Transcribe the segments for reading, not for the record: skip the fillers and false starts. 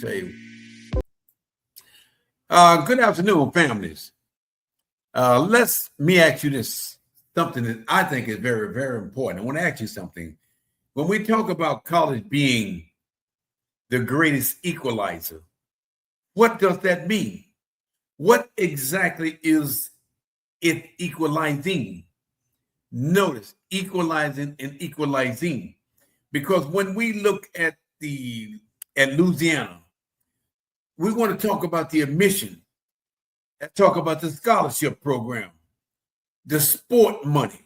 tell you. Good afternoon, families. Let's me ask you this something that I think is very, very important. I want to ask you something. When we talk about college being the greatest equalizer, what does that mean? What exactly is it equalizing? Notice equalizing and equalizing, because when we look at Louisiana, we want to talk about the admission, talk about the scholarship program, the sport money,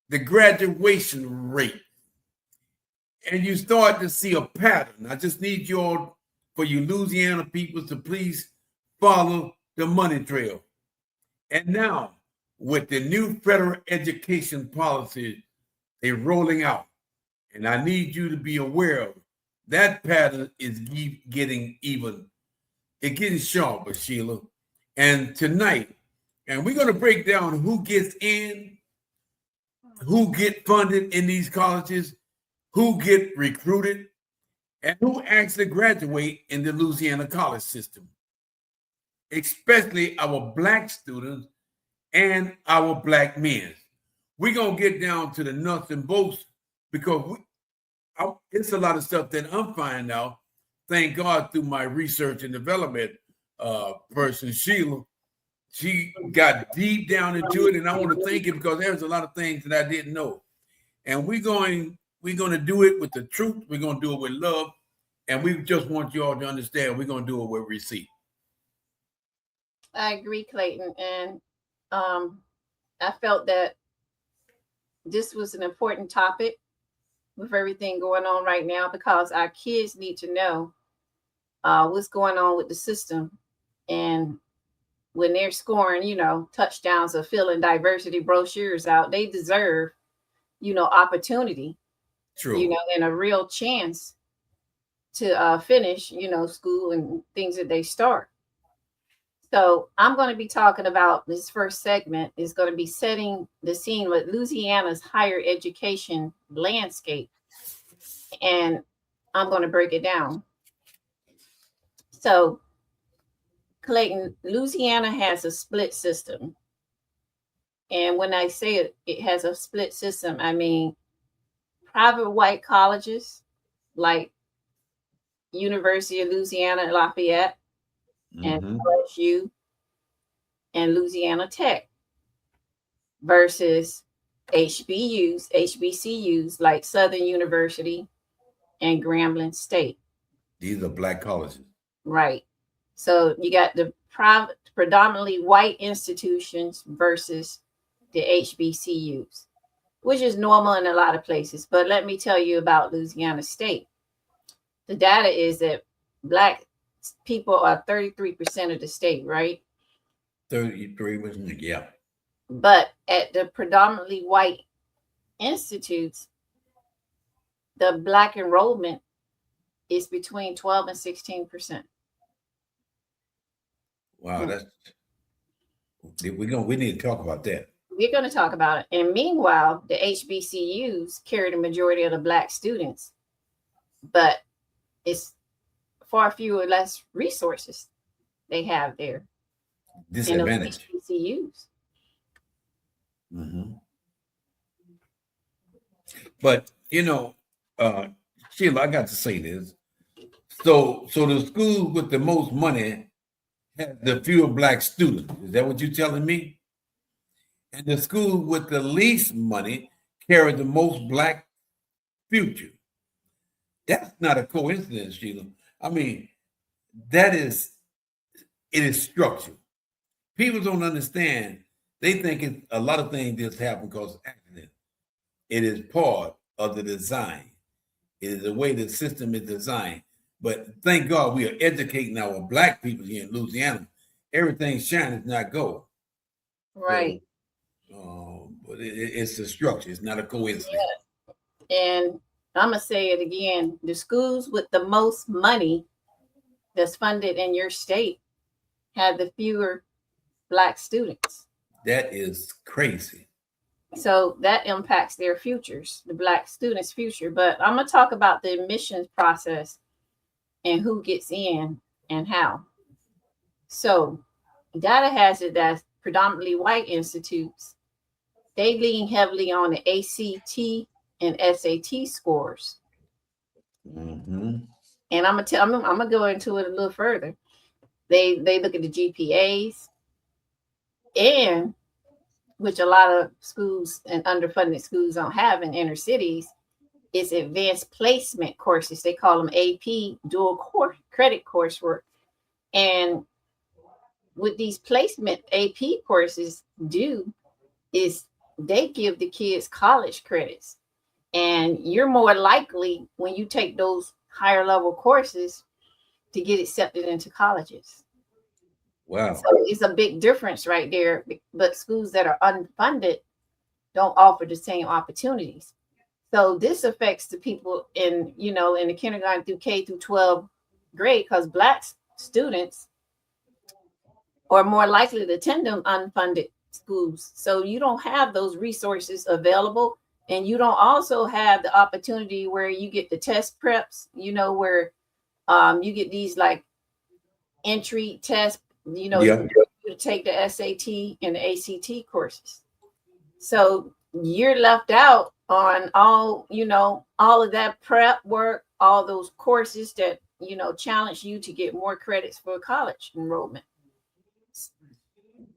the graduation rate, and you start to see a pattern. I just need for you Louisiana people to please follow the money trail. And now, with the new federal education policy they're rolling out, and I need you to be aware of that pattern is getting it's getting sharper, Sheila. And tonight, and we're going to break down who gets in, who get funded in these colleges, who get recruited, and who actually graduate in the Louisiana college system, especially our Black students and our Black men. We're going to get down to the nuts and bolts because it's a lot of stuff that I'm finding out. Thank God through my research and development person, Sheila. She got deep down into it, and I want to thank you because there's a lot of things that I didn't know. And we're going to do it with the truth. We're going to do it with love. And we just want you all to understand we're going to do it with receipt. I agree, Clayton. And I felt that this was an important topic with everything going on right now because our kids need to know what's going on with the system. And when they're scoring, touchdowns or filling diversity brochures out, they deserve, opportunity. True. And a real chance to finish, school and things that they start. So I'm going to be talking about this first segment is going to be setting the scene with Louisiana's higher education landscape. And I'm going to break it down. So, Clayton, Louisiana has a split system. And when I say it has a split system, I mean private white colleges like University of Louisiana at Lafayette and LSU and Louisiana Tech versus HBCUs like Southern University and Grambling State. These are Black colleges. Right. So you got the private, predominantly white institutions versus the HBCUs, which is normal in a lot of places. But let me tell you about Louisiana State. The data is that Black people are 33% of the state, right? 33%, yeah. But at the predominantly white institutes, the Black enrollment is between 12 and 16%. Wow, we need to talk about that. We're going to talk about it. And meanwhile, the HBCUs carry the majority of the Black students, but it's far fewer less resources they have there. Disadvantage. HBCUs. But Sheila, I got to say this. So the schools with the most money have the fewer Black students. Is that what you're telling me? And the school with the least money carry the most Black future. That's not a coincidence, Sheila. I mean, it is structured. People don't understand. They think a lot of things just happen because of accident. It is part of the design. It is the way the system is designed. But thank God we are educating our Black people here in Louisiana. Everything shines, not gold. Right. But it's a structure. It's not a coincidence. Yeah. And I'm going to say it again. The schools with the most money that's funded in your state have the fewer Black students. That is crazy. So that impacts their futures, the Black students' future. But I'm going to talk about the admissions process and who gets in and how. So data has it that predominantly white institutes, they lean heavily on the ACT and SAT scores. Mm-hmm. And I'm gonna go into it a little further. They look at the GPAs, and which a lot of schools and underfunded schools don't have in inner cities, is advanced placement courses. They call them AP, dual credit coursework. And what these placement AP courses do is they give the kids college credits. And you're more likely when you take those higher level courses to get accepted into colleges. Wow. So it's a big difference right there. But schools that are unfunded don't offer the same opportunities. So this affects the people in, in the kindergarten through K through 12 grade, because Black students are more likely to attend them unfunded schools. So you don't have those resources available. And you don't also have the opportunity where you get the test preps, where you get these like entry tests, Yeah. to take the SAT and the ACT courses. So you're left out on all of that prep work, all those courses that, challenge you to get more credits for college enrollment.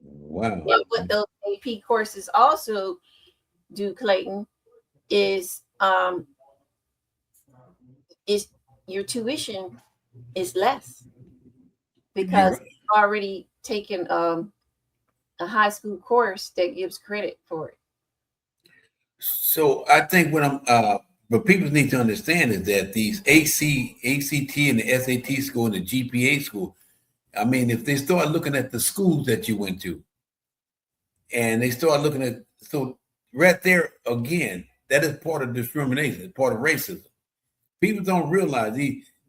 Wow. But what those AP courses also do, Clayton, is your tuition is less because You're, you've already taken a high school course that gives credit for it. so I think what people need to understand is that these ACT, and the SAT school and the GPA school, I mean, if they start looking at the schools that you went to, and they start looking at, so right there again, that is part of discrimination, part of racism. People don't realize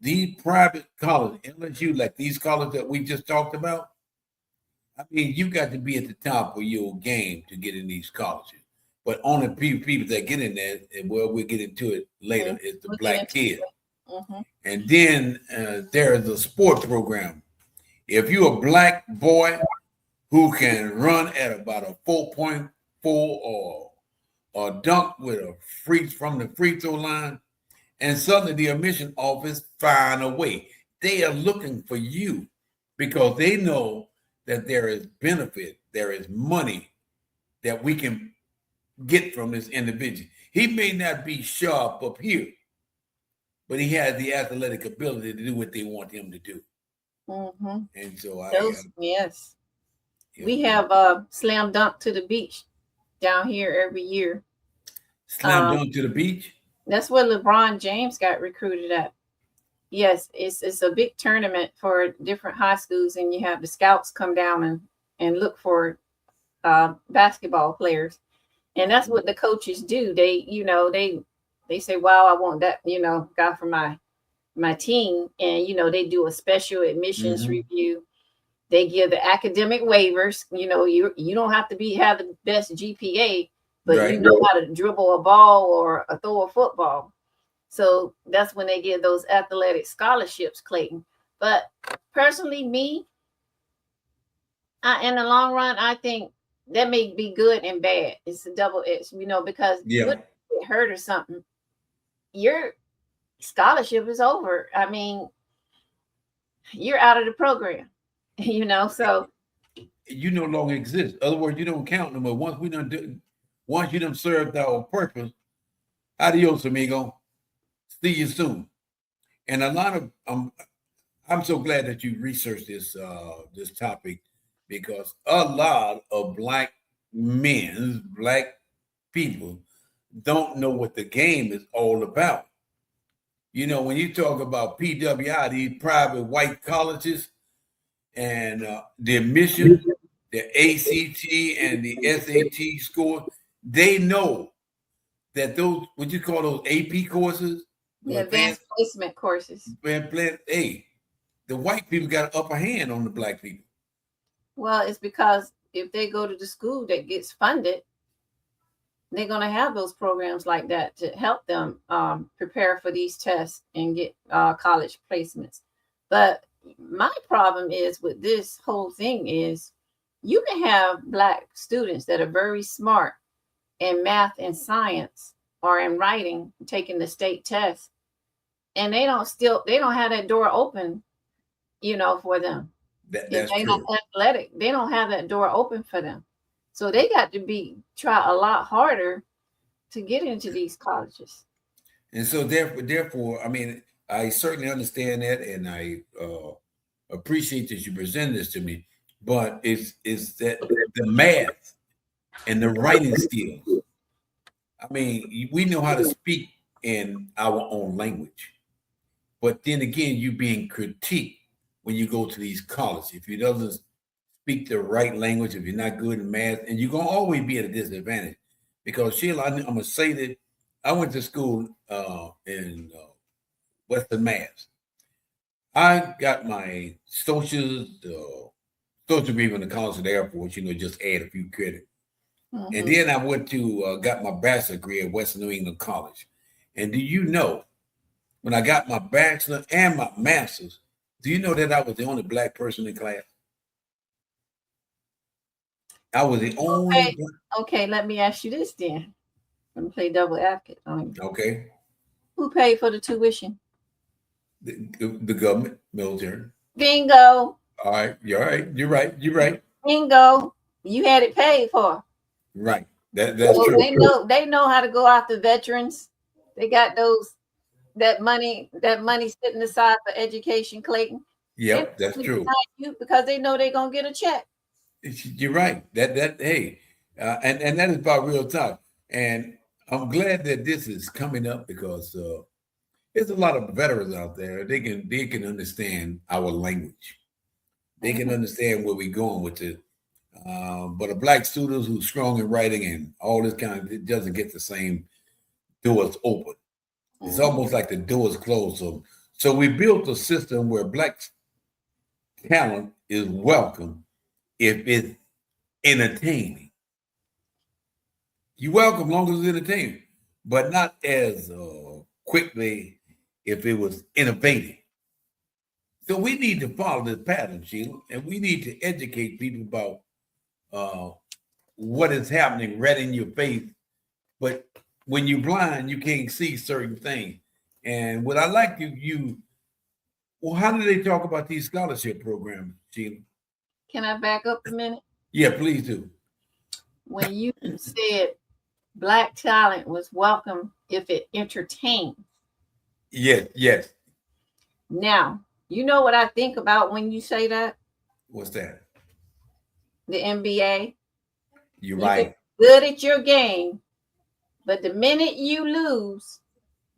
these private colleges, LSU, like these colleges that we just talked about. I mean, you got to be at the top of your game to get in these colleges. But only people that get in there, and well, we'll get into it later, is the We'll get black into kid. it. Mm-hmm. And then there is a sport program. If you're a black boy who can run at about a 4.4 or dunk with a free from the free throw line, and suddenly the admission office find a way. They are looking for you because they know that there is benefit, there is money that we can get from this individual. He may not be sharp up here, but he has the athletic ability to do what they want him to do. Mm-hmm. And so Yes. Yeah. We have slam dunk to the beach down here every year. Slam dunk to the beach. That's where LeBron James got recruited at. Yes, it's a big tournament for different high schools, and you have the scouts come down and look for basketball players, and that's what the coaches do. They say, "Wow, I want that guy for my team," and they do a special admissions review. They give the academic waivers. You don't have to have the best GPA, but Right. you know how to dribble a ball or throw a football. So that's when they give those athletic scholarships, Clayton. But personally, me, in the long run, I think that may be good and bad. It's a double edge, because what if you get hurt or something, your scholarship is over. I mean, you're out of the program, so You no longer exist. In other words, you don't count no more. Once you done served our purpose, adios, amigo. See you soon. And a lot of I'm so glad that you researched this topic, because a lot of black men, black people, don't know what the game is all about. When you talk about PWI, these private white colleges, and the admission, the ACT and the SAT score, they know that those, what you call those AP courses, the advanced placement courses. Hey, the white people got an upper hand on the black people. Well, it's because if they go to the school that gets funded, they're going to have those programs like that to help them prepare for these tests and get college placements. But my problem is with this whole thing is you can have Black students that are very smart in math and science or in writing, taking the state test, and they don't have that door open, for them. If That's they're not true. athletic, they don't have that door open for them. So they got to try a lot harder to get into these colleges. And so therefore, I mean, I certainly understand that, and I appreciate that you present this to me. But it's that the math and the writing skills. I mean, we know how to speak in our own language, but then again, you being critiqued when you go to these colleges. If you doesn't speak the right language, if you're not good in math, and you're gonna always be at a disadvantage. Because Sheila, I'm gonna say that I went to school in Western Mass. I got my social degree from the College of the Air Force. Just add a few credits. And Mm-hmm. then I went to got my bachelor's degree at Western New England College. And do you know when I got my bachelor and my master's, do you know that I was the only Black person in class? I was the only. Okay, let me ask you this then. Let me play double advocate on you. Okay. Who paid for the tuition? The government, military. Bingo. All right. You're right. You're right. You're right. Bingo. You had it paid for. Right. That's So true. they know how to go after veterans. They got that money sitting aside for education, Clayton. Yep, that's true. You because they know they're gonna get a check. You're right. Hey, and that is about real talk. And I'm glad that this is coming up because there's a lot of veterans out there. They can understand our language. They can understand where we're going with it. But a Black student who's strong in writing and all this kind of, it doesn't get the same doors open. It's almost like the doors closed. So we built a system where Black talent is welcome if it's entertaining. You're welcome long as it's entertaining, but not as quickly if it was innovative. So we need to follow this pattern, Sheila, and we need to educate people about what is happening right in your face. But when you're blind, you can't see certain things. And what I like well, how do they talk about these scholarship programs, Sheila? Can I back up a minute? Yeah, please do. When you said Black talent was welcome if it entertained. Yes. Now, you know what I think about when you say that? What's that? The NBA. You're right. Good at your game, but the minute you lose,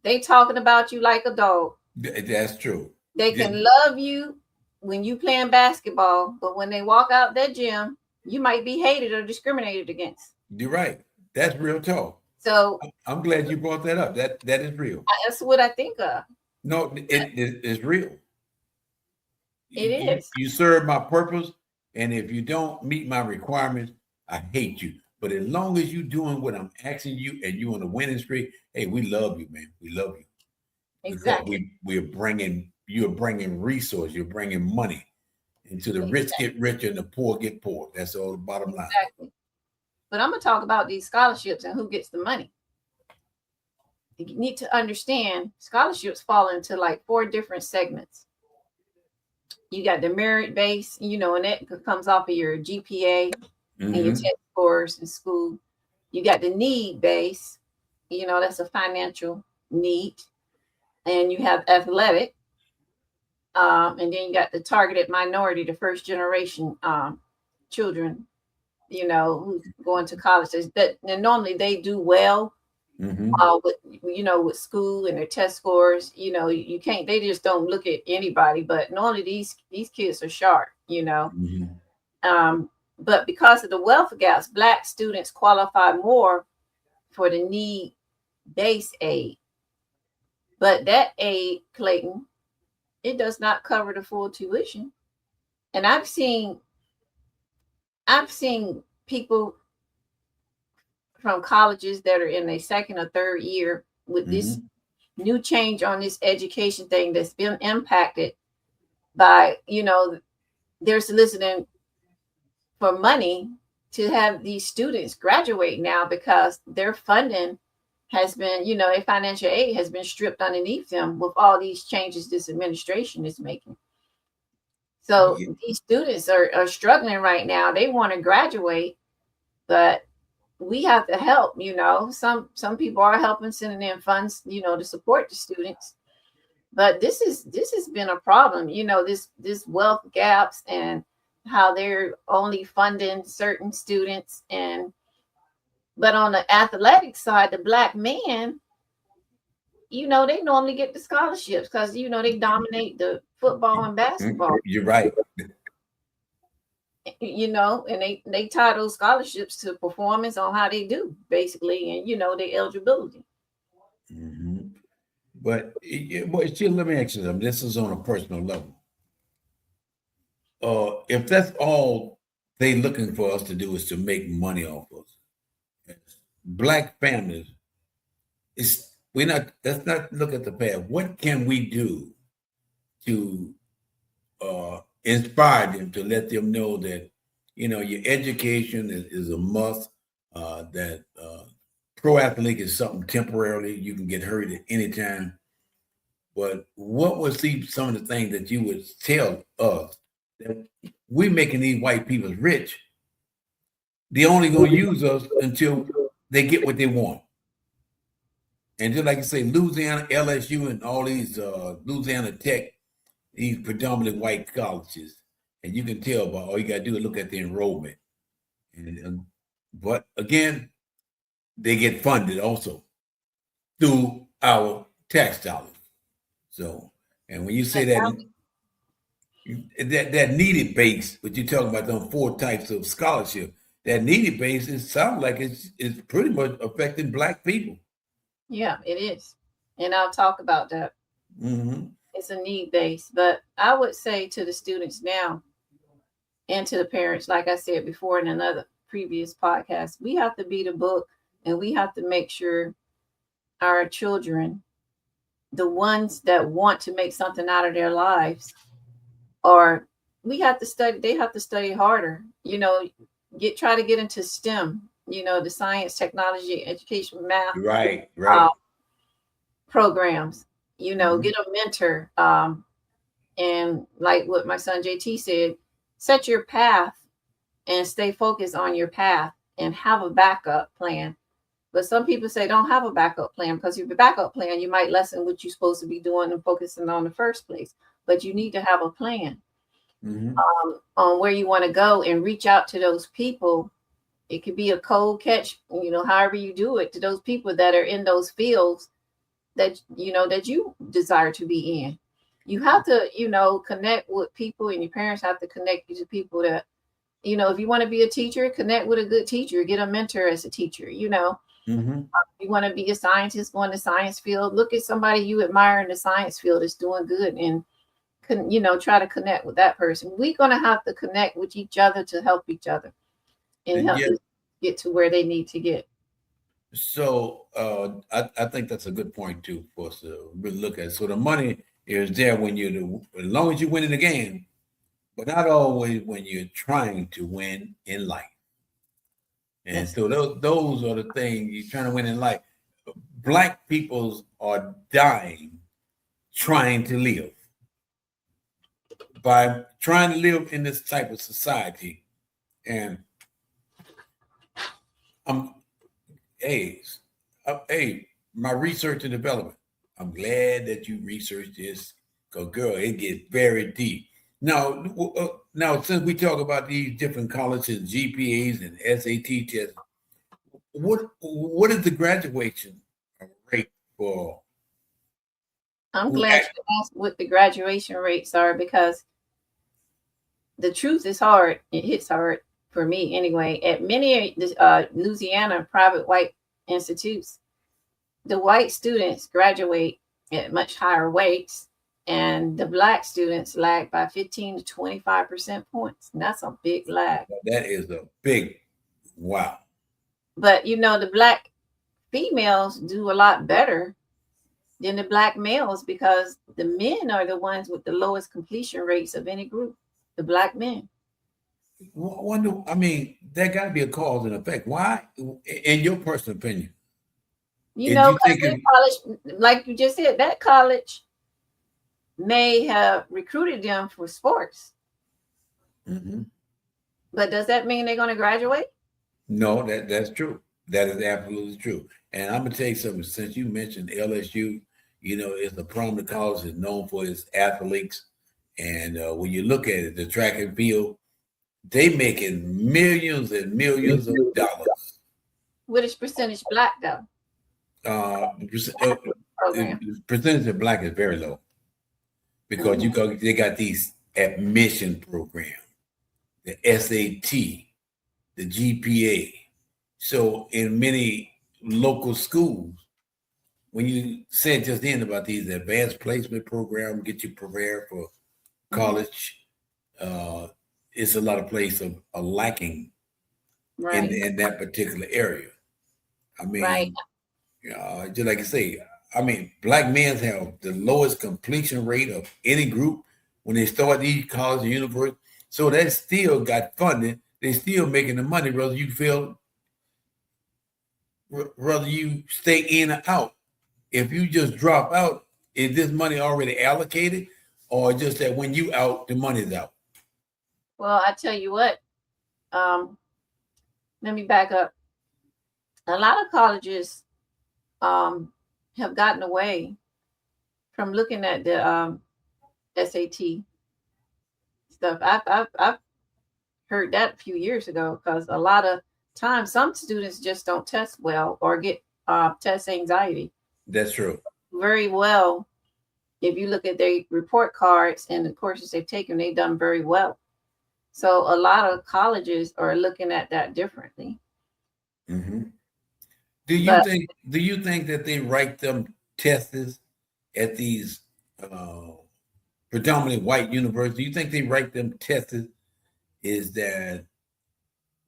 they talking about you like a dog. That's true. They can love you when you playing basketball, but when they walk out that gym, you might be hated or discriminated against. You're right. That's real talk. So I'm glad you brought that up. That is real. That's what I think of. No, it's real. It is. You serve my purpose, and if you don't meet my requirements, I hate you. But as long as you're doing what I'm asking you and you on the winning streak, hey, we love you, man. We love you. Exactly. You're bringing resources, you're bringing money into the rich get richer and the poor get poor. That's all the bottom line. Exactly. But I'm gonna talk about these scholarships and who gets the money. You need to understand scholarships fall into like 4 different segments. You got the merit base, and that comes off of your GPA and your test scores in school. You got the need base, that's a financial need. And you have athletic. And then you got the targeted minority, the first generation children, who's going to college. And normally they do well with school and their test scores. You can't, they just don't look at anybody, but normally these kids are sharp, but because of the wealth gaps, Black students qualify more for the need-based aid. But that aid, Clayton, it does not cover the full tuition. And I've seen people from colleges that are in their second or third year with this new change on this education thing that's been impacted. by, they're soliciting for money to have these students graduate now because their funding has been, a financial aid has been stripped underneath them with all these changes this administration is making. So Yeah. these students are struggling right now. They want to graduate, but we have to help. Some people are helping, sending in funds, to support the students. But this has been a problem. This wealth gaps and how they're only funding certain students. But on the athletic side, the black men, they normally get the scholarships because they dominate the football and basketball. You're right. And they tie those scholarships to performance on how they do, basically, and their eligibility. Mm-hmm. But still, let me ask you something. This is on a personal level. If that's all they looking for us to do is to make money off us, black families, let's not look at the past. What can we do to inspire them, to let them know that your education is a must, that pro athlete is something temporarily, you can get hurt at any time. But what would be some of the things that you would tell us that we making these white people rich? They only gonna use us until they get what they want. And just like you say, Louisiana, LSU, and all these Louisiana Tech, these predominantly white colleges, and you can tell by all you got to do is look at the enrollment. But again, they get funded also through our tax dollars. So, and when you say that needed base, what you're talking about, those 4 types of scholarship, that needed base, it sounds like it's pretty much affecting black people. Yeah, it is, and I'll talk about that. Mm-hmm. It's a need base, but I would say to the students now and to the parents, like I said before in another previous podcast, we have to be the book, and we have to make sure our children, the ones that want to make something out of their lives, or we have to study, they have to study harder, try to get into STEM, the science, technology, education, math, Right. programs, Mm-hmm. get a mentor. And like what my son JT said, set your path and stay focused on your path and have a backup plan. But some people say don't have a backup plan, because if you have a backup plan, you might lessen what you're supposed to be doing and focusing on in the first place. But you need to have a plan. Mm-hmm. On where you want to go and reach out to those people. It could be a cold catch, however you do it, to those people that are in those fields that you desire to be in. You have to, connect with people, and your parents have to connect you to people that, if you want to be a teacher, connect with a good teacher, get a mentor as a teacher. Mm-hmm. You want to be a scientist, go in the science field, look at somebody you admire in the science field that's doing good, and try to connect with that person. We're going to have to connect with each other to help each other and And help yet, them get to where they need to get. so I think that's a good point too for us to really look at. So the money is there when as long as you win in the game, but not always when you're trying to win in life. And Yes. so those are the things you're trying to win in life. Black peoples are dying trying to live. By trying to live in this type of society. And I'm hey, my research and development. I'm glad that you researched this, because girl, it gets very deep. Now, since we talk about these different colleges, GPAs and SAT tests, what is the graduation rate for? I'm Who glad act, you asked what the graduation rates are, because the truth is hard. It hits hard for me anyway. At many Louisiana private white institutes, the white students graduate at much higher rates, and the black students lag by 15 to 25% points. And that's a big lag. that is a big wow. But the black females do a lot better than the black males, because the men are the ones with the lowest completion rates of any group, the black men. Wonder, I mean, there got to be a cause and effect. Why, in your personal opinion? You If know, you because think that college, like you just said, that college may have recruited them for sports. But does that mean they're going to graduate? No, that's true. That is absolutely true. And I'm gonna tell you something. Since you mentioned LSU, it's a prominent college, is known for its athletes. And when you look at it, the track and field, they making millions and millions of dollars. What is percentage black though? The Program. percentage of black is very low because they got these admission programs, the SAT, the GPA. So in many local schools, when you said just then about these advanced placement programs, get you prepared for college, it's a lot of places are lacking in that particular area. I mean, just like I say, I mean, black men have the lowest completion rate of any group when they start these colleges and universities. So they still got funding. They still making the money, whether you stay in or out. If you just drop out, is this money already allocated, or just that when you out, the money's out? Well, I tell you what, let me back up. A lot of colleges have gotten away from looking at the SAT stuff. I've heard that a few years ago, because a lot of times some students just don't test well or get test anxiety. That's true. Very well. If you look at their report cards and the courses they've taken, they've done very well. So a lot of colleges are looking at that differently. Do you think that they write them tests at these predominantly white universities? Do you think they write them tests is that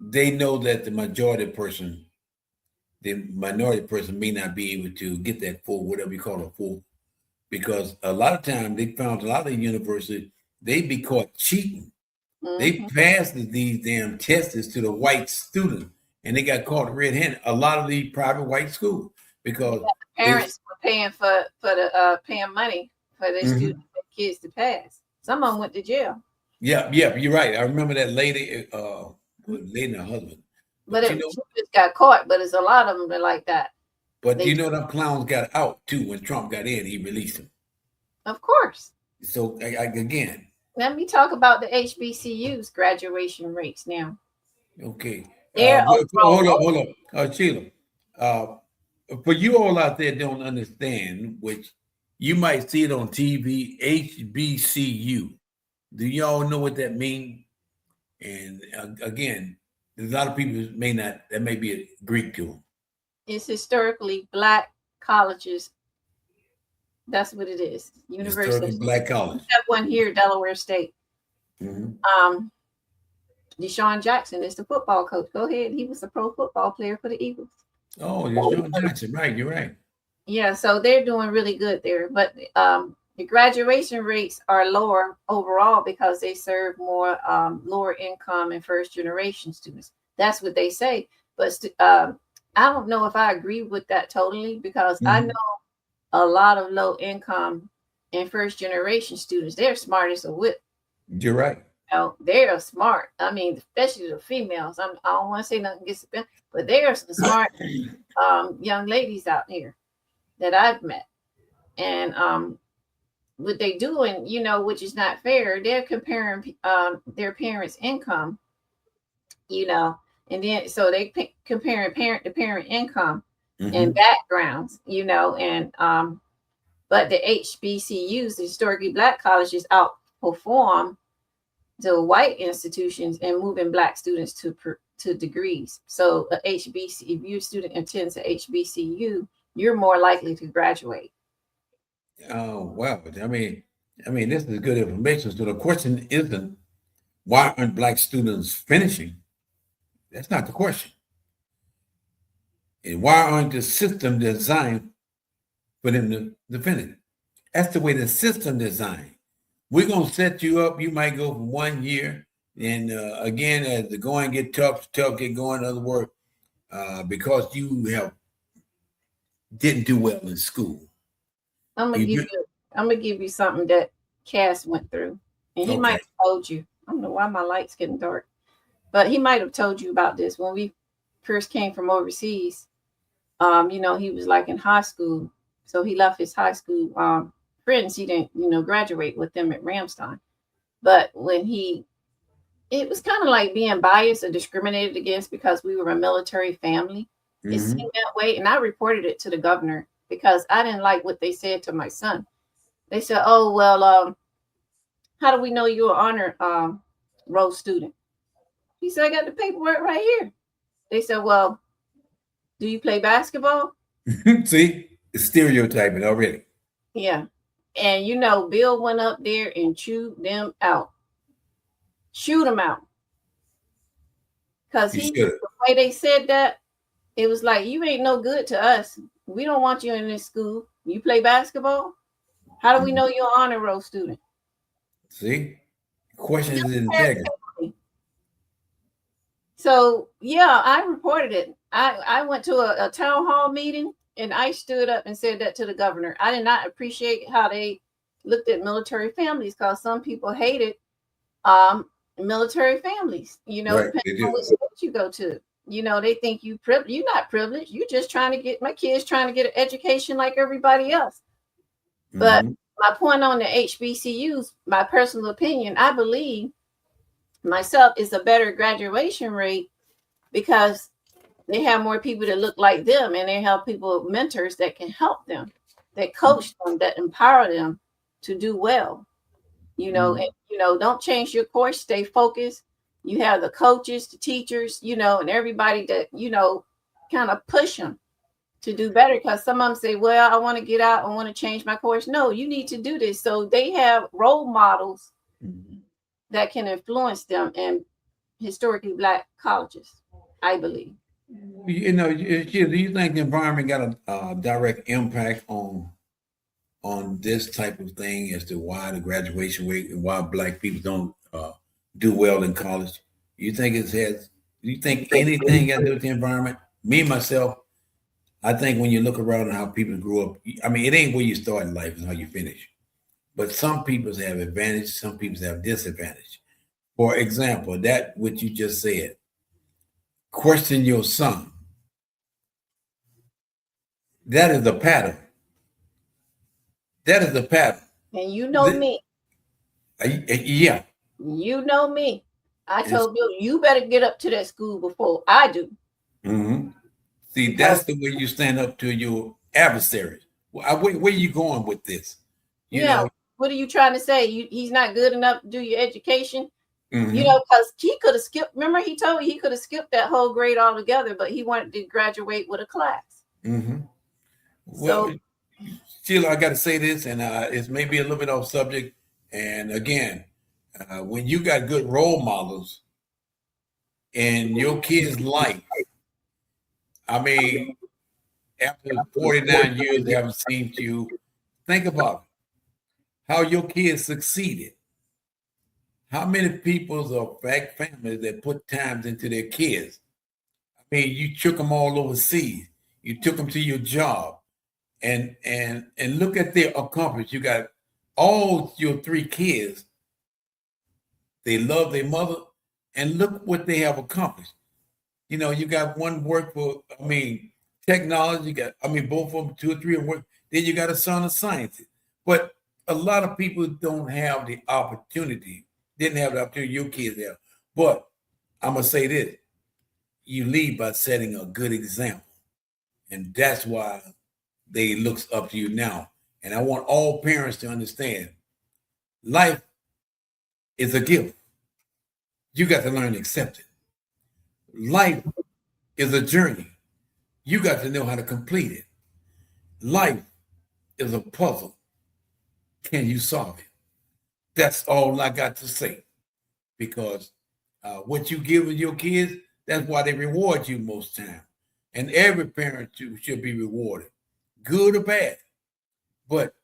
they know that the minority person may not be able to get that full, whatever you call a full, because a lot of times they found a lot of universities, they be caught cheating. They passed these damn tests to the white student, and they got caught red-handed. A lot of these private white schools, because parents were paying for the paying money for their students, their kids to pass. Some of them went to jail. Yeah, you're right. I remember that lady, lady and her husband. But it just got caught. But it's a lot of them that like that. But them clowns got out too. When Trump got in, he released them. Of course. So again, let me talk about the HBCUs graduation rates now. Okay. Hold up. Sheila, for you all out there don't understand, which you might see it on TV, HBCU. Do y'all know what that means? And again, there's a lot of people that may be a Greek to them. It's historically black colleges. That's what it is. University. Black college. We have one here, Delaware State. Deshaun Jackson is the football coach. Go ahead. He was a pro football player for the Eagles. Oh, Deshaun Jackson. Right. You're right. Yeah. So they're doing really good there. But the graduation rates are lower overall because they serve more lower income and first generation students. That's what they say. But I don't know if I agree with that totally, because I know a lot of low income and first generation students, they're smart as a whip. You're right. They're smart. I mean, especially the females. I don't want to say nothing against them, but they are some smart young ladies out here that I've met. And what they doing, which is not fair, they're comparing their parents' income, and then so they comparing parent to parent income and backgrounds, and but the HBCUs, the historically black colleges, outperform the white institutions and moving black students to degrees. So a HBCU, if your student attends a HBCU, you're more likely to graduate. Oh wow! I mean, this is good information. So the question isn't why aren't black students finishing? That's not the question. And why aren't the system designed for them to finish. That's the way the system designed. We're gonna set you up. You might go for 1 year, and again, as the going get tough get going. In other words, because you didn't do well in school. I'm gonna give you something that Cass went through, and he might have told you. I don't know why my light's getting dark, but he might have told you about this when we first came from overseas. He was like in high school, so he left his high school friends. He didn't, graduate with them at Ramstein, but it was kind of like being biased or discriminated against because we were a military family. It seemed that way, and I reported it to the governor because I didn't like what they said to my son. They said, "Oh well, how do we know you're an honor roll student?" He said, "I got the paperwork right here." They said, "Well, do you play basketball?" See, it's stereotyping already. Yeah. And Bill went up there and chewed them out. Shoot them out. Because the way they said that, it was like, you ain't no good to us. We don't want you in this school. You play basketball? How do we know you're an honor roll student? See? Question is integrity. So, yeah, I reported it. I went to a town hall meeting, and I stood up and said that to the governor. I did not appreciate how they looked at military families because some people hated military families, right, depending on which state you go to. They think you're not privileged. You're just my kids trying to get an education like everybody else. But my point on the HBCUs, my personal opinion, I believe myself is a better graduation rate because they have more people that look like them, and they have mentors that can help them, that coach them, that empower them to do well. And don't change your course, stay focused. You have the coaches, the teachers, and everybody that, kind of push them to do better. Because some of them say, well, I want to get out, I want to change my course. No, you need to do this. So they have role models that can influence them in historically Black colleges, I believe. Do you think the environment got a direct impact on this type of thing as to why the graduation rate and why Black people don't do well in college? You think do you think anything got to do with the environment? Me, myself, I think when you look around and how people grew up, I mean, it ain't where you start in life, it's how you finish. But some people have advantage, some people have disadvantage. For example, that what you just said, question your son. That is the pattern. That is the pattern. And me. Yeah. You know me. I told Bill, you better get up to that school before I do. See, that's the way you stand up to your adversaries. Where are you going with this? What are you trying to say? He's not good enough to do your education? Because he could have skipped. Remember, he told me he could have skipped that whole grade altogether, but he wanted to graduate with a class. Well, Sheila, I got to say this, and it's maybe a little bit off subject. And again, when you got good role models in your kid's life, I mean, after 49 years they haven't seen you, think about how your kids succeeded. How many people's or Black families that put times into their kids? I mean, you took them all overseas. You took them to your job, and look at their accomplishments. You got all your 3 kids. They love their mother, and look what they have accomplished. You got one work for, technology. You got, both of them, 2 or 3 work. Then you got a son of science. But a lot of people don't have the opportunity. Didn't have the opportunity your kids have. But I'm gonna say this: you lead by setting a good example, and that's why they looks up to you now. And I want all parents to understand: life is a gift. You got to learn to accept it. Life is a journey. You got to know how to complete it. Life is a puzzle. Can you solve it? That's all I got to say. Because what you give with your kids, that's why they reward you most time. And every parent should be rewarded, good or bad. But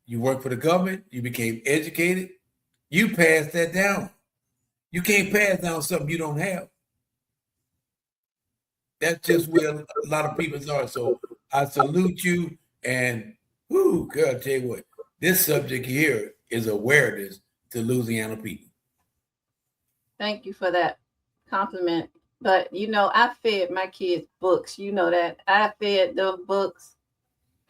you work for the government, you became educated, you passed that down. You can't pass down something you don't have. That's just where a lot of people are. So I salute you. And, whoo, God, I tell you what, this subject here is awareness to Louisiana people. Thank you for that compliment. But you know, I fed my kids books. You know that. I fed them books.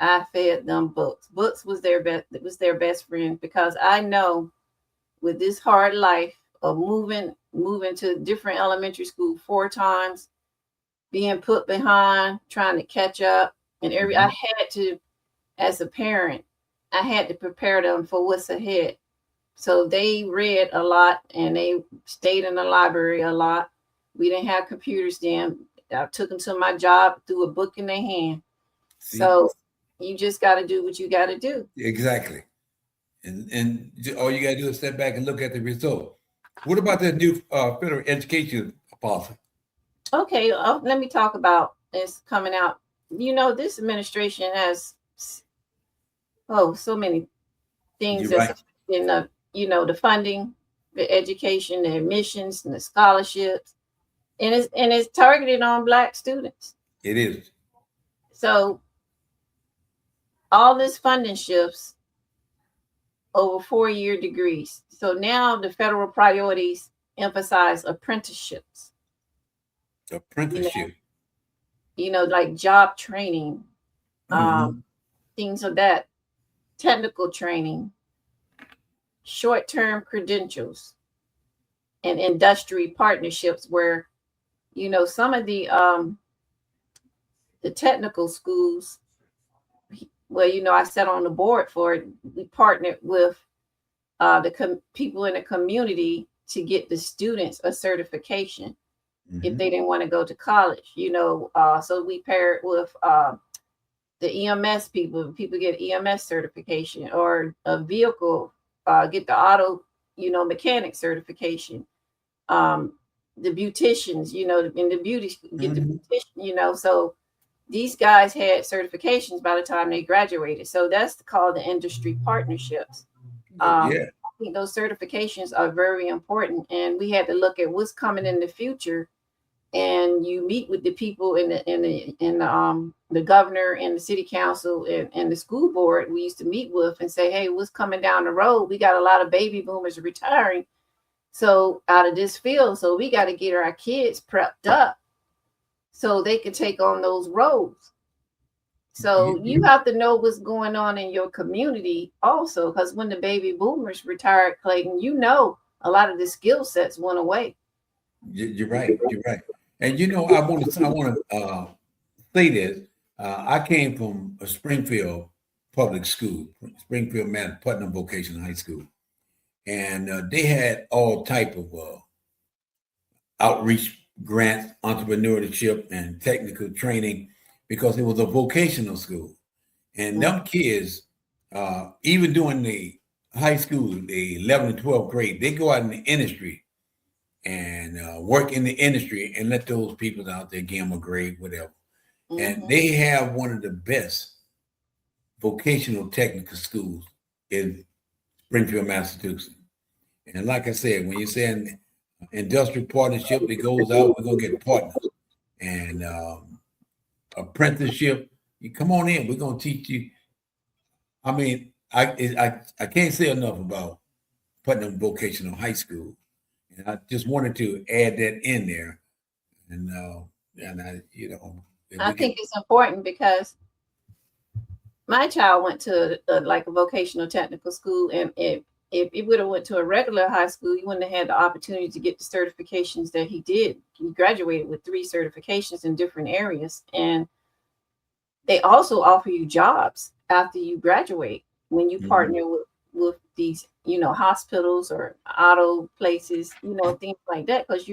I fed them books. Books was their best. It was their best friend, because I know with this hard life of moving to different elementary school 4 times, being put behind, trying to catch up, and I had to, as a parent, I had to prepare them for what's ahead. So they read a lot and they stayed in the library a lot. We didn't have computers then. I took them to my job, threw a book in their hand. See? So you just got to do what you got to do. Exactly. And all you got to do is step back and look at the result. What about the new federal education policy? Okay, let me talk about this coming out. You know, this administration has so many things You're that's right. in the, the funding, the education, the admissions, and the scholarships, and it's targeted on Black students. It is. So all this funding shifts over 4-year degrees. So now the federal priorities emphasize apprenticeships. Apprenticeship. Like job training, things of that, technical training, short-term credentials, and industry partnerships, where some of the technical schools, well, I sat on the board for it. We partnered with the people in the community to get the students a certification if they didn't want to go to college. So we paired with the EMS people. People get EMS certification, or a vehicle, get the auto, mechanic certification. The beauticians, in the beauty, get the beautician, so these guys had certifications by the time they graduated. So that's called the industry partnerships. Yeah. I think those certifications are very important, and we had to look at what's coming in the future. And you meet with the people in the governor and the city council and the school board we used to meet with, and say, hey, what's coming down the road? We got a lot of baby boomers retiring, so out of this field, so we got to get our kids prepped up so they can take on those roles. So you have to know what's going on in your community also, because when the baby boomers retired, Clayton, a lot of the skill sets went away. You're right. You're right. And I want to say this. I came from a Springfield public school, Springfield Putnam Vocational High School, and they had all type of outreach grants, entrepreneurship, and technical training, because it was a vocational school. And them kids, even during the high school, the 11th and 12th grade, they go out in the industry and work in the industry and let those people out there give them a grade, whatever. And they have one of the best vocational technical schools in Springfield, Massachusetts. And like I said, when you say an industrial partnership that goes out, we're going to get partners. And apprenticeship, you come on in, we're going to teach you. I mean, I can't say enough about Putnam Vocational High School. And I just wanted to add that in there. And I think it's important, because my child went to like a vocational technical school, and if he would have went to a regular high school, he wouldn't have had the opportunity to get the certifications that he did. He graduated with 3 certifications in different areas, and they also offer you jobs after you graduate when you partner with these, hospitals or auto places, things like that, because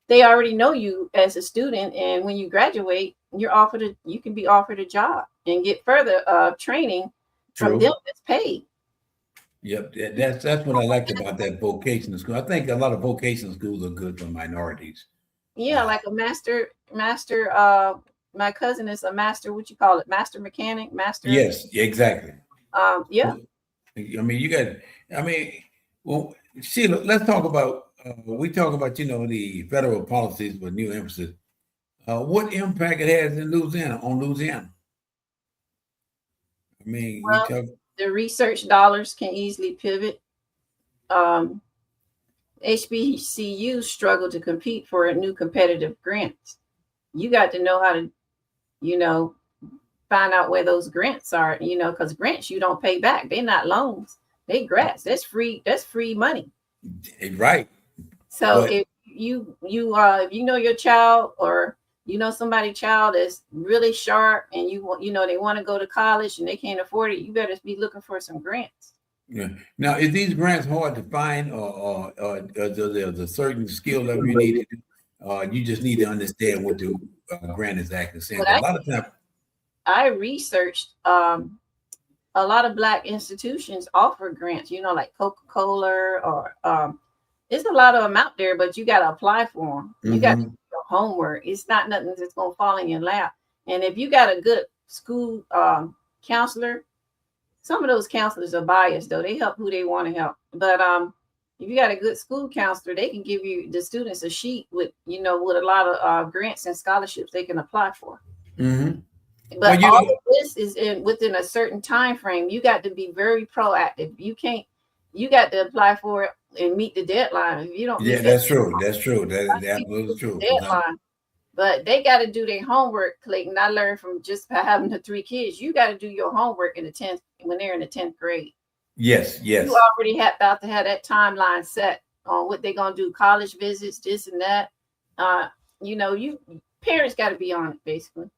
they already know you as a student, and when you graduate, you can be offered a job and get further training from them that's paid. Yep, that's what I liked about that vocational school. I think a lot of vocational schools are good for minorities. Yeah, like a master my cousin is a master, what you call it, master mechanic, master. Yes, exactly. Yeah. I mean, you got. I mean, well, Sheila, let's talk about. We talk about the federal policies with new emphasis. What impact it has in Louisiana on Louisiana? I mean, we Well, talk. the research dollars can easily pivot. Um, HBCUs struggle to compete for new competitive grants. You got to know how to, you know, find out where those grants are, because grants you don't pay back. They're not loans. They grants. That's free. That's free money. Right, So but if if you know your child, or somebody's child is really sharp, and they want to go to college and they can't afford it, you better be looking for some grants. yeah. Now, is these grants hard to find, or there's a certain skill level you need to do? You just need to understand what the grant is actually saying. But 'Cause a lot of times, I researched a lot of Black institutions offer grants, like Coca-Cola, or there's a lot of them out there, but you got to apply for them. You got to do your homework. It's not nothing that's going to fall in your lap. And if you got a good school counselor, some of those counselors are biased, though. They help who they want to help. But if you got a good school counselor, they can give you the students a sheet with a lot of grants and scholarships they can apply for. Mhm. But Well, all of this is within a certain time frame. You got to be very proactive. You got to apply for it and meet the deadline. If you don't yeah, meet that's true. That's true. That is the absolutely true. deadline, but they got to do their homework, Clayton. I learned from just having the 3 kids. You got to do your homework when they're in the 10th grade. Yes, You yes. already have to have that timeline set on what they're gonna do, college visits, this and that. You parents got to be on it, basically.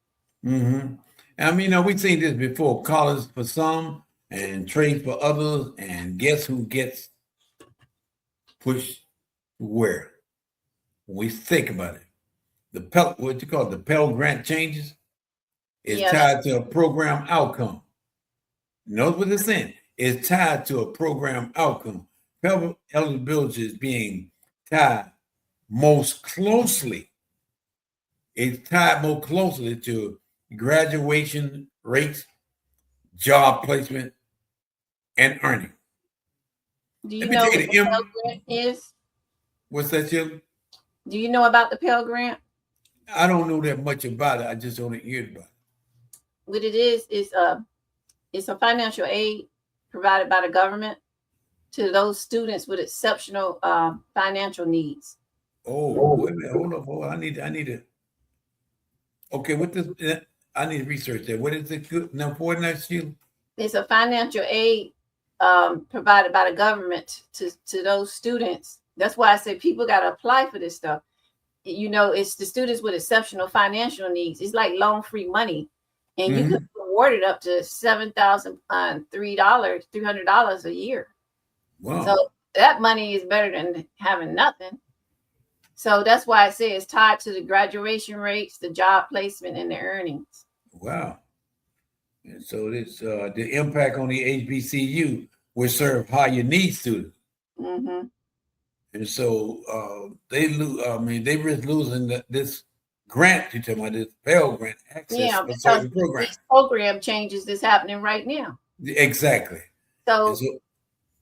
Mm-hmm. I mean, we've seen this before. College for some and trade for others, and guess who gets pushed where? When we think about it, what you call it, the Pell Grant changes is Yeah, tied to a program outcome. Notice what it's saying. It's tied to a program outcome. Pell eligibility is being tied most closely. It's tied more closely to graduation rates, job placement, and earning. do Let you me know tell what you the the Pell Grant is? what's that, Chip? Do you know about the Pell Grant? I don't know that much about it. I just only hear about it. What it is it's a financial aid provided by the government to those students with exceptional financial needs. Oh, wait a minute. Hold on. I need to. Okay, what this? I need to research that. What is it? Good now for next year? It's a financial aid provided by the government to those students. That's why I say people got to apply for this stuff. It's the students with exceptional financial needs. It's like loan-free money, and you could be awarded up to $7,003 a year. Wow. So that money is better than having nothing. So that's why I say it's tied to the graduation rates, the job placement, and the earnings. Wow. And so this the impact on the HBCU will serve higher needs students. Mm-hmm. And so they lose. I mean, they risk losing this grant. You talking about this Pell Grant access Yeah, for because certain programs. these program changes that's happening right now. Exactly. And So so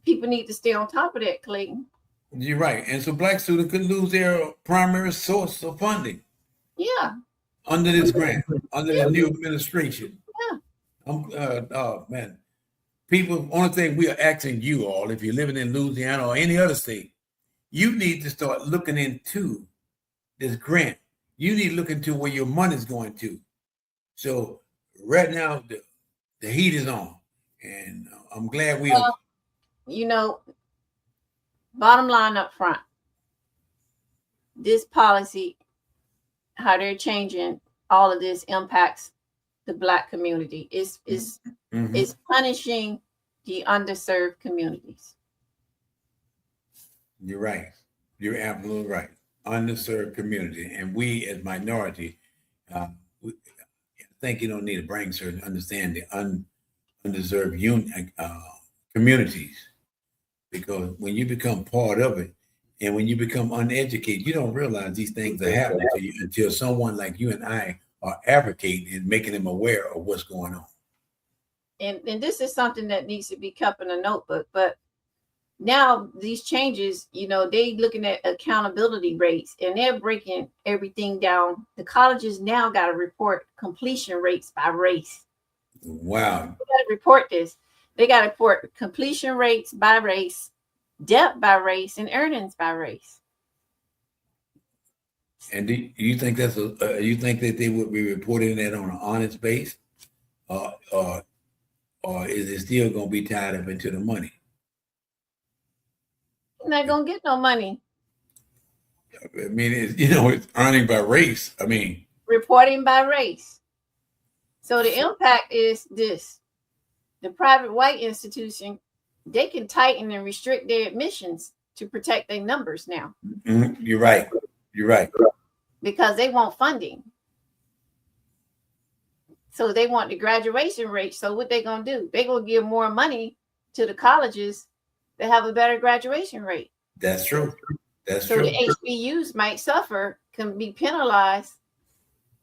people need to stay on top of that, Clayton. you're right. And so black students could lose their primary source of funding Yeah, under this grant, under yeah, the new administration. yeah. Oh man, people. Only thing we are asking you all, if you're living in Louisiana or any other state, you need to start looking into this grant. You need to look into where your money's going to. So right now, the heat is on, and I'm glad we are. Well, bottom line up front, this policy, how they're changing all of this impacts the Black community. It's punishing the underserved communities. You're right. You're absolutely right. Underserved community, and we as minority, we, I think you don't need a brain surgeon to understand the undeserved communities, because when you become part of it, and when you become uneducated, you don't realize these things are happening to you until someone like you and I are advocating and making them aware of what's going on. And this is something that needs to be kept in a notebook. But now these changes, they looking at accountability rates, and they're breaking everything down. The colleges now got to report completion rates by race. Wow. They got to report this. They got to report completion rates by race, debt by race, and earnings by race. And do you think you think that they would be reporting that on an honest base, or is it still going to be tied up into the money? You're not going to get no money. I mean, it's earning by race. I mean, reporting by race. So the impact is this: the private white institution, they can tighten and restrict their admissions to protect their numbers now. Mm-hmm. You're right. Because they want funding. So they want the graduation rate. So what they going to do? They're going to give more money to the colleges that have a better graduation rate. That's true. So the HBUs might suffer, can be penalized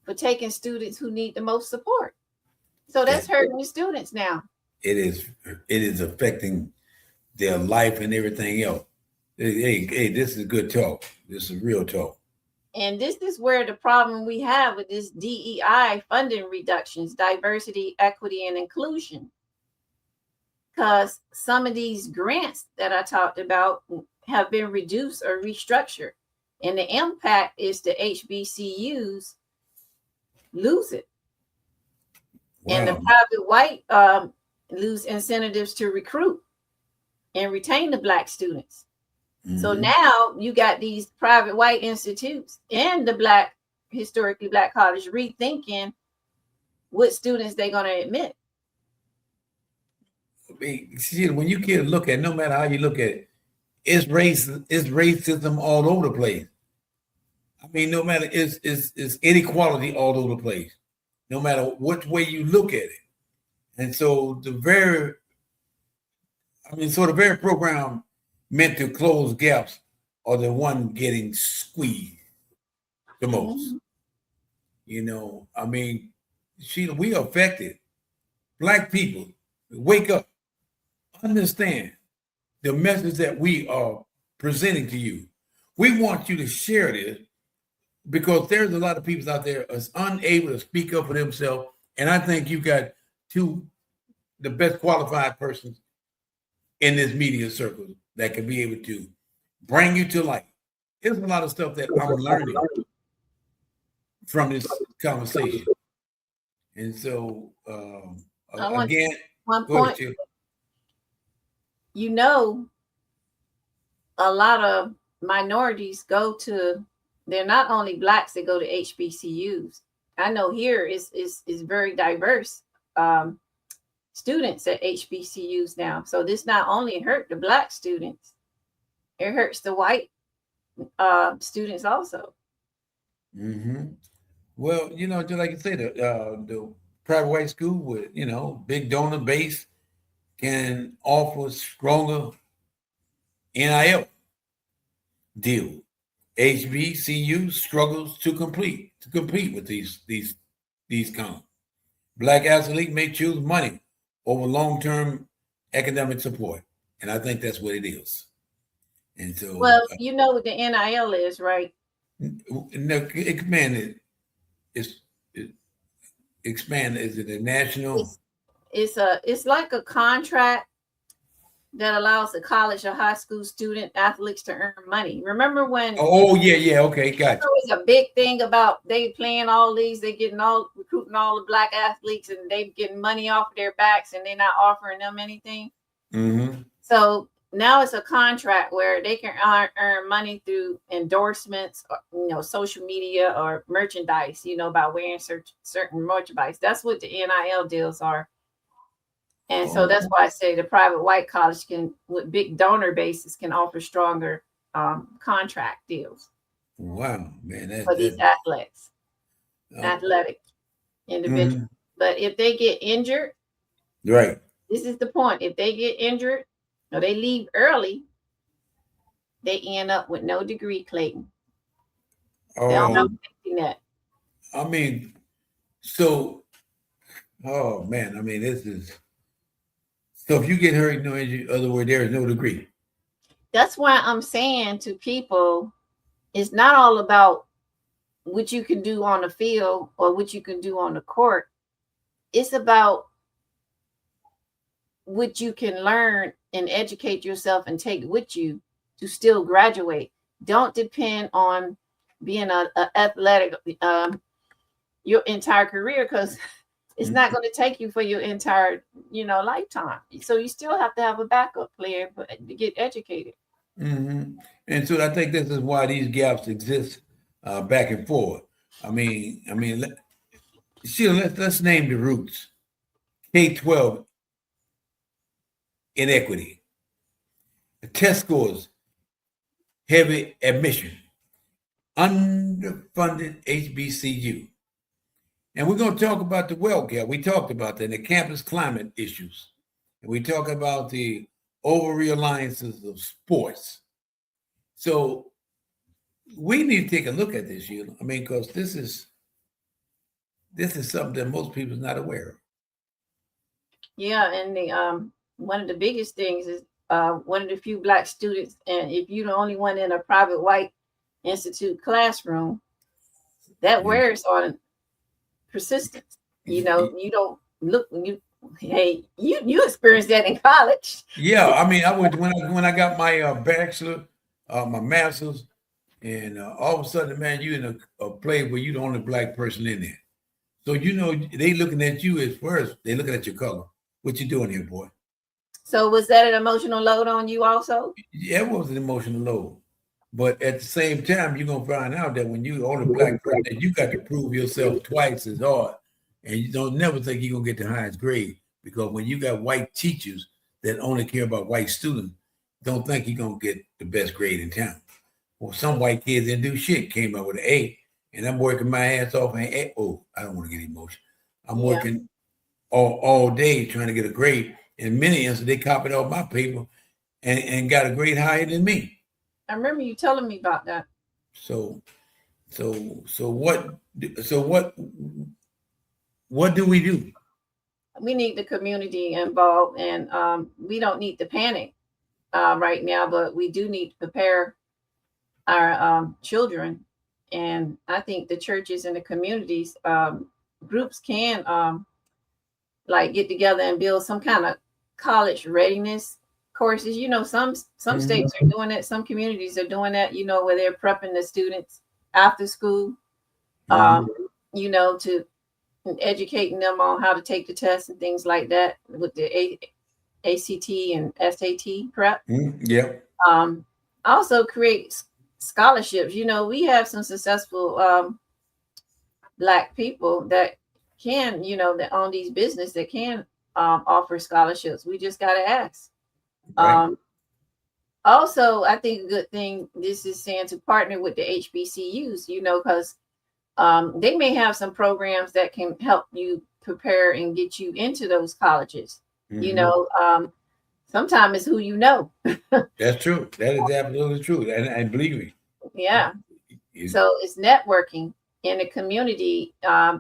for taking students who need the most support. So that's hurting the students now. It is affecting their life and everything else. Hey, this is good talk. This is real talk. And this is where the problem we have with this DEI funding reductions, diversity, equity, and inclusion. Because some of these grants that I talked about have been reduced or restructured. And the impact is the HBCUs lose it. Wow. And the private white lose incentives to recruit and retain the Black students. Mm-hmm. So now you got these private white institutes and the historically Black college rethinking what students they're going to admit. See, when you kids look at, no matter how you look at it, it's racism all over the place. I mean, no matter it's inequality all over the place, no matter which way you look at it. And so the very program meant to close gaps are the one getting squeezed the most. I mean, Sheila, we affected. Black people, wake up, understand the message that we are presenting to you. We want you to share this because there's a lot of people out there that's unable to speak up for themselves. And I think you got the best qualified persons in this media circle that can be able to bring you to light. There's a lot of stuff that I'm learning from this conversation. And so, again, one point, a lot of minorities they're not only Blacks that go to HBCUs. I know here is very diverse students at HBCUs now. So this not only hurt the Black students, it hurts the white students also. Mm-hmm. Well, just like you said, the private white school with, big donor base can offer stronger NIL deal. HBCU struggles to compete with these counts. Black athletes may choose money over long-term academic support, and I think that's what it is. And so, well, you know what the NIL is, right? No, expanded. Expanded. Is it a national? It's like a contract that allows a college or high school student athletes to earn money. Remember when? Oh yeah, okay, gotcha. There was a big thing about they playing all these, they recruiting all the Black athletes, and they getting money off of their backs, and they're not offering them anything. Mm-hmm. So now it's a contract where they can earn money through endorsements, or, social media or merchandise, by wearing certain merchandise. That's what the NIL deals are. And so that's why I say the private white college with big donor bases, can offer stronger contract deals. Wow, man. For these athletes, athletic individuals. Mm-hmm. But if they get injured, right. This is the point. If they get injured or they leave early, they end up with no degree, Clayton. That. I mean, So, oh man, I mean, this is so. If you get hurt, no injury. Other word, there is no degree. That's why I'm saying to people, it's not all about what you can do on the field or what you can do on the court. It's about what you can learn and educate yourself and take with you to still graduate. Don't depend on being a athletic your entire career, because it's not going to take you for your entire lifetime. So you still have to have a backup player to get educated. Mm-hmm. And so I think this is why these gaps exist back and forth. Let's name the roots. K-12 inequity, test scores, heavy admission, underfunded HBCU. And we're going to talk about the wealth gap. We talked about that, and the campus climate issues. And we talk about the over reliances of sports. So we need to take a look at this, because this is something that most people are not aware of. Yeah, and the one of the biggest things is one of the few Black students, and if you're the only one in a private white institute classroom, that wears on persistence. You don't look you experienced that in college. Yeah, I mean, I went when I got my bachelor, my master's, and all of a sudden, man, you in a place where you're the only Black person in there. So they looking at you as first. They looking at your color. What you doing here, boy? So was that an emotional load on you also? Yeah, it was an emotional load. But at the same time, you're gonna find out that when you're the only Black person, you got to prove yourself twice as hard, and you don't never think you're gonna get the highest grade, because when you got white teachers that only care about white students, don't think you're gonna get the best grade in town. Well, some white kids didn't do shit, came up with an A, and I'm working my ass off. And I don't want to get emotional. I'm working all day trying to get a grade. In many instances, they copied off my paper and got a grade higher than me. I remember you telling me about that. So what do we do? We need the community involved, and we don't need to panic right now, but we do need to prepare our children. And I think the churches and the communities groups can like get together and build some kind of college readiness courses. Some states are doing it, some communities are doing that, where they're prepping the students after school, to educating them on how to take the test and things like that with the ACT and SAT prep. Yep. Also create scholarships. We have some successful Black people that can, that own these business that can offer scholarships. We just got to ask. Right. Also, I think a good thing this is saying to partner with the HBCUs, because they may have some programs that can help you prepare and get you into those colleges. Sometimes it's who you know. That's true. That is absolutely true. And believe me. Yeah. So it's networking in the community. I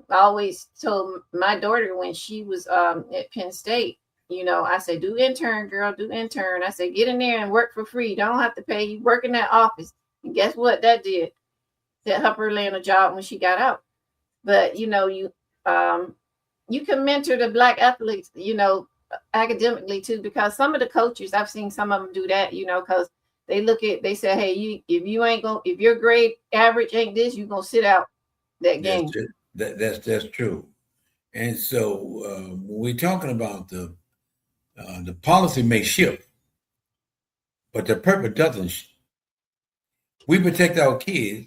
always told my daughter when she was at Penn State, I said, do intern, girl, do intern. I said, get in there and work for free. Don't have to pay. You work in that office. And guess what that did? That helped her land a job when she got out. But, you can mentor the Black athletes, academically too, because some of the coaches, I've seen some of them do that, because they say, hey, if your grade average ain't this, you're going to sit out that game. That's true. And so when we're talking about the policy may shift, but the purpose doesn't. We protect our kids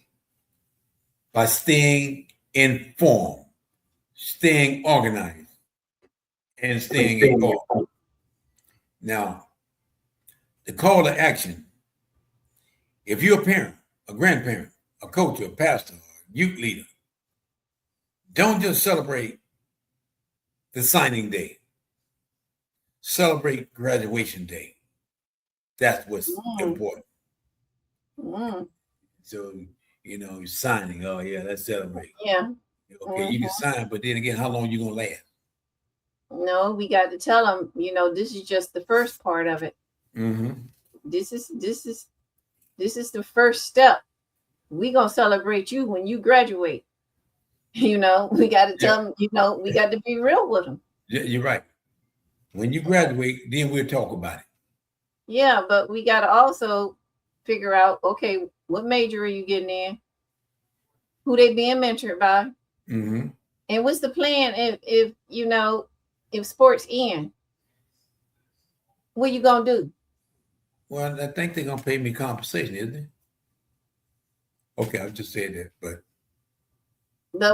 by staying informed, staying organized, and staying involved. Now, the call to action, if you're a parent, a grandparent, a coach, a pastor, a youth leader, don't just celebrate the signing day. Celebrate graduation day. That's what's important. So, you're signing. Oh, yeah, let's celebrate. Yeah. Okay, you can sign, but then again, how long you gonna last? No, we got to tell them, this is just the first part of it. Mm-hmm. This is the first step. We gonna celebrate you when you graduate. We got to tell them, we got to be real with them. Yeah, you're right. When you graduate, then we'll talk about it. Yeah, but we got to also figure out, okay, what major are you getting in? Who they being mentored by? Mm-hmm. And what's the plan if sports end? What you gonna do? Well, I think they're gonna pay me compensation, isn't it? Okay, I just said that, but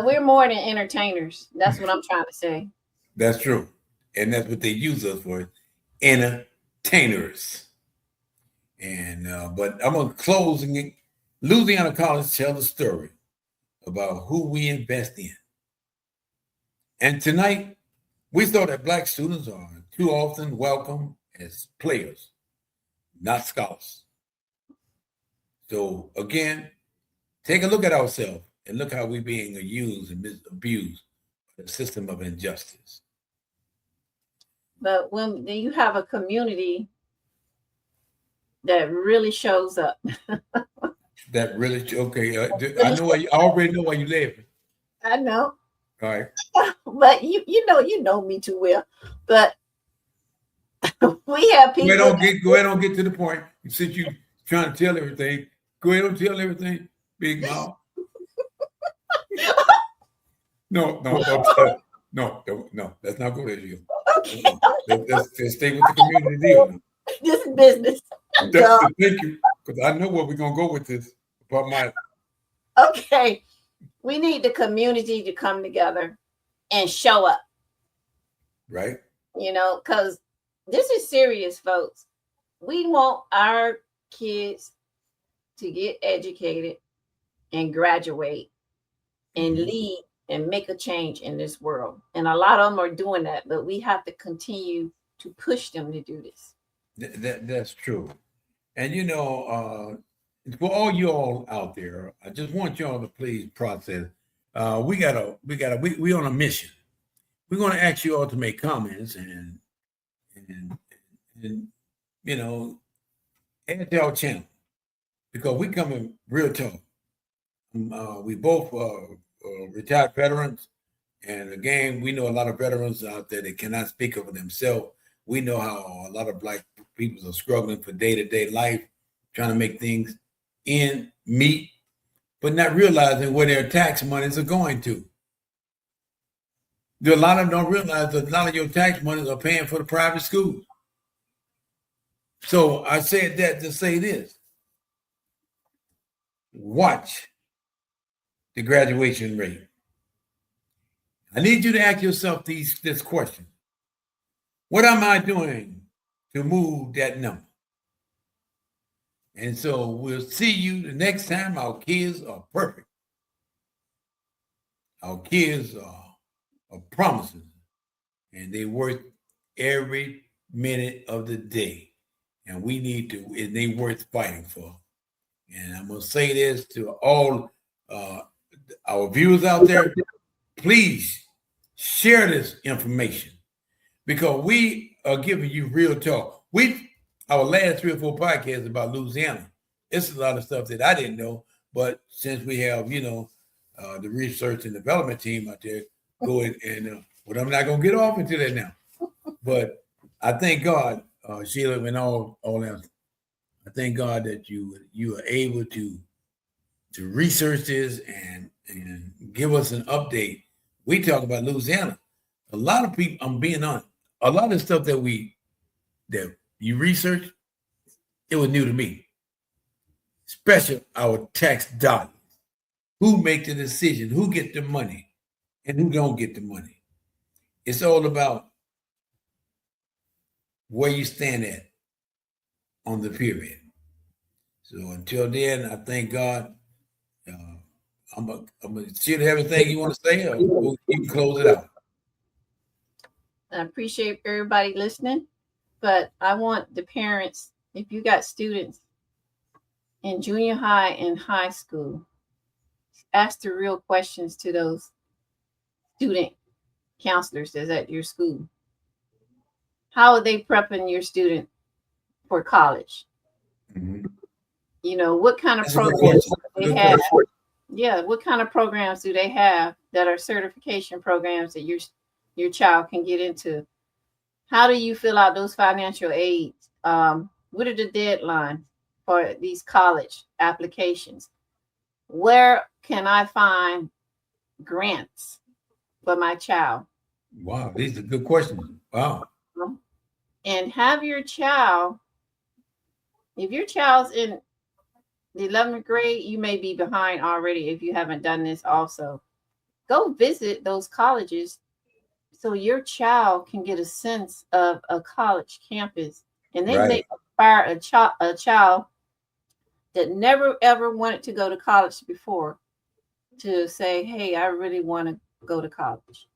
We're more than entertainers. That's what I'm trying to say. that's true, and that's what they use us for, entertainers. And but I'm gonna close and Louisiana College tell the story about who we invest in. And tonight, we saw that Black students are too often welcome as players, not scholars. So again, take a look at ourselves and look how we're being used and abused by the system of injustice. But when you have a community that really shows up. That really okay. I know why I already know why you laughing. I know. All right. But you know me too well. But we have people. Go ahead on get to the point. Since you trying to tell everything, go ahead and tell everything, Big Mouth. No, no. Let's not go there, you. Okay. Let's stay with the community deal. This is business. Thank you, because I know where we're gonna go with this. About my okay, we need the community to come together and show up. Right. Because this is serious, folks. We want our kids to get educated and graduate and lead and make a change in this world. And a lot of them are doing that, but we have to continue to push them to do this. That's true. And for all you all out there, I just want y'all to please process. We on a mission. We're going to ask you all to make comments and add to our channel because we coming real tough. We both retired veterans, and again, we know a lot of veterans out there that cannot speak for themselves. We know how a lot of Black people are struggling for day-to-day life, trying to make things meet, but not realizing where their tax monies are going to. A lot of them don't realize that a lot of your tax monies are paying for the private schools. So I said that to say this. Watch the graduation rate. I need you to ask yourself this question. What am I doing to move that number? And so we'll see you the next time. Our kids are perfect. Our kids are promises, and they worth every minute of the day. And and they worth fighting for. And I'm going to say this to all our viewers out there. Please share this information because we are giving you real talk. Our last 3 or 4 podcasts about Louisiana, it's a lot of stuff that I didn't know, but since we have, the research and development team out there, go and but I'm not gonna get off into that now. But I thank God, Sheila, and all else. I thank God that you are able to research this and give us an update. We talk about Louisiana. A lot of people, I'm being honest, a lot of stuff that you research, it was new to me. Especially our tax dollars. Who make the decision? Who get the money? And who don't get the money? It's all about where you stand at on the pyramid. So until then, I thank God. I'm gonna see everything you want to say, or you can close it out. I appreciate everybody listening, but I want the parents, if you got students in junior high and high school, ask the real questions to those student counselors that's at your school? How are they prepping your student for college? Mhm. You know, what kind of That's a good programs question. do they Good have? question. Yeah, what kind of programs do they have that are certification programs that your child can get into? How do you fill out those financial aids? What are the deadlines for these college applications? Where can I find grants for my child? Wow, these are good questions. Wow. And have your child, if your child's in the 11th grade, you may be behind already if you haven't done this also. Go visit those colleges so your child can get a sense of a college campus, and they may Right. inspire a child that never ever wanted to go to college before to say, hey, I really want to go to college.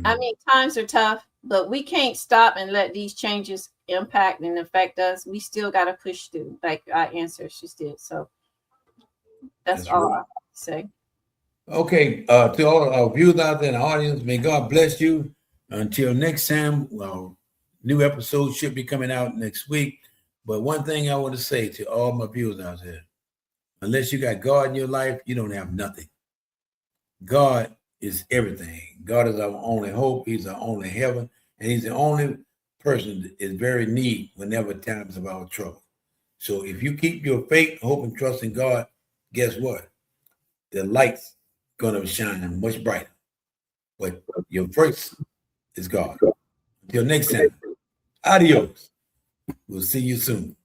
I mean, times are tough, but we can't stop and let these changes impact and affect us. We still got to push through, like our ancestors did. So that's all I have to say. Okay, to all our viewers out there in the audience, may God bless you. Until next time, well, new episodes should be coming out next week. But one thing I want to say to all my viewers out there, unless you got God in your life, you don't have nothing. God is everything. God is our only hope. He's our only heaven. And he's the only person that is very neat whenever times of our trouble. So if you keep your faith, hope, and trust in God, guess what? The light's going to shine much brighter. But your first is God. Until next time, adios. We'll see you soon.